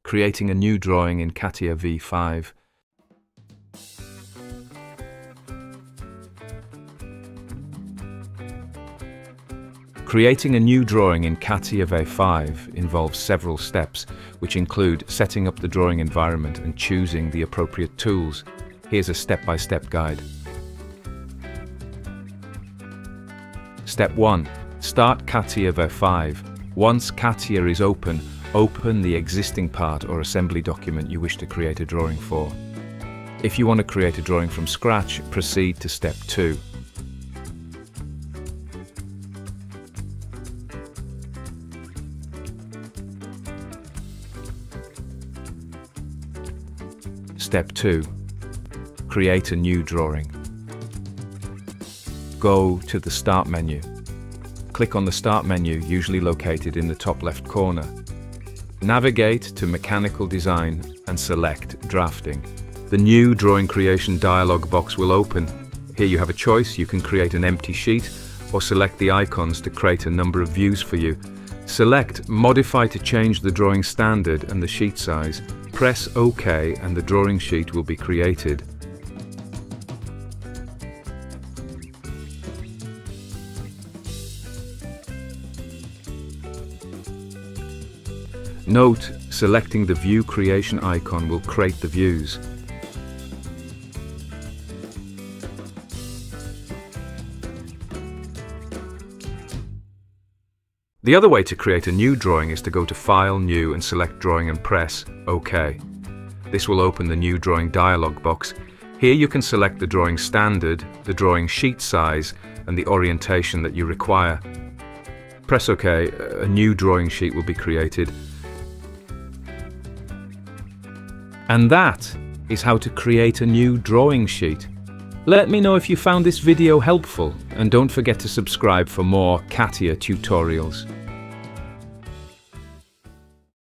Creating a new drawing in CATIA V5. Creating a new drawing in CATIA V5 involves several steps, which include setting up the drawing environment and choosing the appropriate tools. Here's a step-by-step guide. Step 1. Start CATIA V5. Once CATIA is open, open the existing part or assembly document you wish to create a drawing for. If you want to create a drawing from scratch, proceed to Step 2. Step 2. Create a new drawing. Go to the Start menu. Click on the Start menu, usually located in the top left corner. Navigate to Mechanical Design and select Drafting. The new Drawing Creation dialog box will open. Here you have a choice. You can create an empty sheet or select the icons to create a number of views for you. Select Modify to change the drawing standard and the sheet size. Press OK and the drawing sheet will be created. Note, selecting the View Creation icon will create the views. The other way to create a new drawing is to go to File, New and select Drawing and press OK. This will open the new drawing dialog box. Here you can select the drawing standard, the drawing sheet size and the orientation that you require. Press OK, a new drawing sheet will be created. And that is how to create a new drawing sheet. Let me know if you found this video helpful and don't forget to subscribe for more CATIA tutorials.